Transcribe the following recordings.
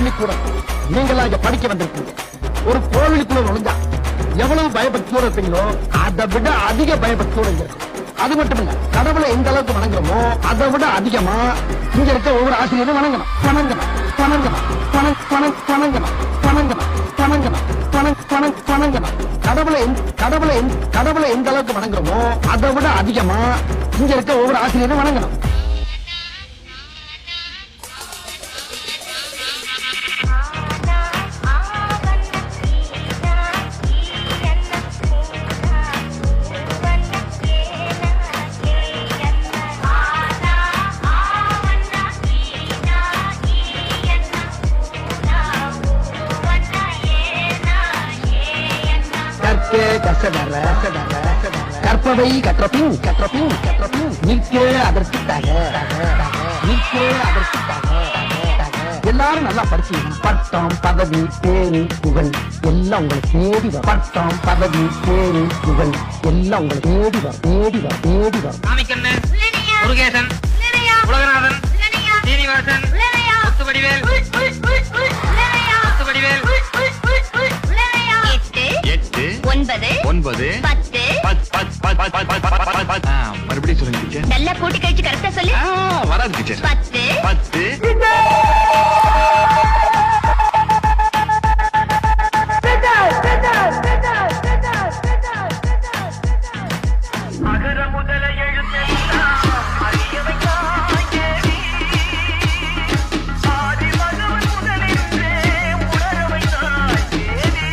பள்ளிக்கூடம் நீங்களாம் இங்க படிக்க வந்திருக்கீங்க. ஒரு கோவிலுக்குள்ள நுழைஞ்சா எவ்வளவு பயபக்தியோட இருப்பீங்களோ அதை விட அதிக பயபக்தியோட இங்க இருக்கும். அது மட்டும் இல்ல, கடவுளை எந்த அளவுக்கு வணங்குறோமோ அதை விட அதிகமா இங்க இருக்க ஒவ்வொரு ஆசிரியரும் வணங்கணும் வணங்கணும் வணங்கணும் வணங்கணும் வணங்கணும் வணங்கணும் வணங்கணும். கடவுளை எந்த அளவுக்கு வணங்குறோமோ அதை விட அதிகமா இங்க இருக்க ஒவ்வொரு ஆசிரியரும் வணங்கணும். கற்பவை கற்றபின் நிற்க அதற்காக எல்லாரும் நல்லா படிச்சு பட்டம் பதவி பேரு புகழ் எல்லாம் உங்களை தேடி வரும். பட்டம் பதவி பேரு புகழ் எல்லாம் உங்களை தேடி வரும். முருகேசன், உலகநாதன், சீனிவாசன், முத்துவடிவேல், 8 9 10 மறுபடியும் சொல்லுங்க டீச்சர். நல்லா கூட்டி கழிச்சு கரெக்டா சொல்லு. வராது டீச்சர். 10 அகர முதல எழுத்தெல்லாம் அறியவையாய் தேவி, ஆதி பகவன் முதலின்றே உணரவையாய் தேவி.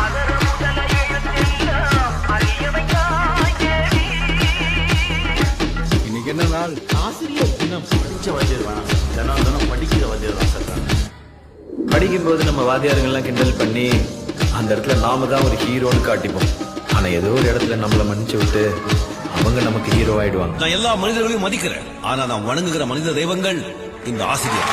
அகர முதல எழுத்தெல்லாம் அறியவையாய் தேவி. இன்னைக்கு என்ன நாள்? ஆசிரியர் தினம். படிச்ச வாத்தியார் வேணாம், தினம் படிக்கிற வாத்தியார் தான் சொல்றாங்க. படிக்கும் போது நம்ம வாத்தியாருங்கெல்லாம் கிண்டல் பண்ணி அந்த இடத்துல நாம தான் ஒரு ஹீரோன்னு காட்டிப்போம். ஆனா ஏதோ ஒரு இடத்துல நம்மள மன்னிச்சு விட்டு அவங்க நமக்கு ஹீரோ ஆயிடுவாங்க. நான் எல்லா மனிதர்களையும் மதிக்கிறேன். ஆனா நான் வணங்குகிற மனித தெய்வங்கள் இந்த ஆசிரியர்.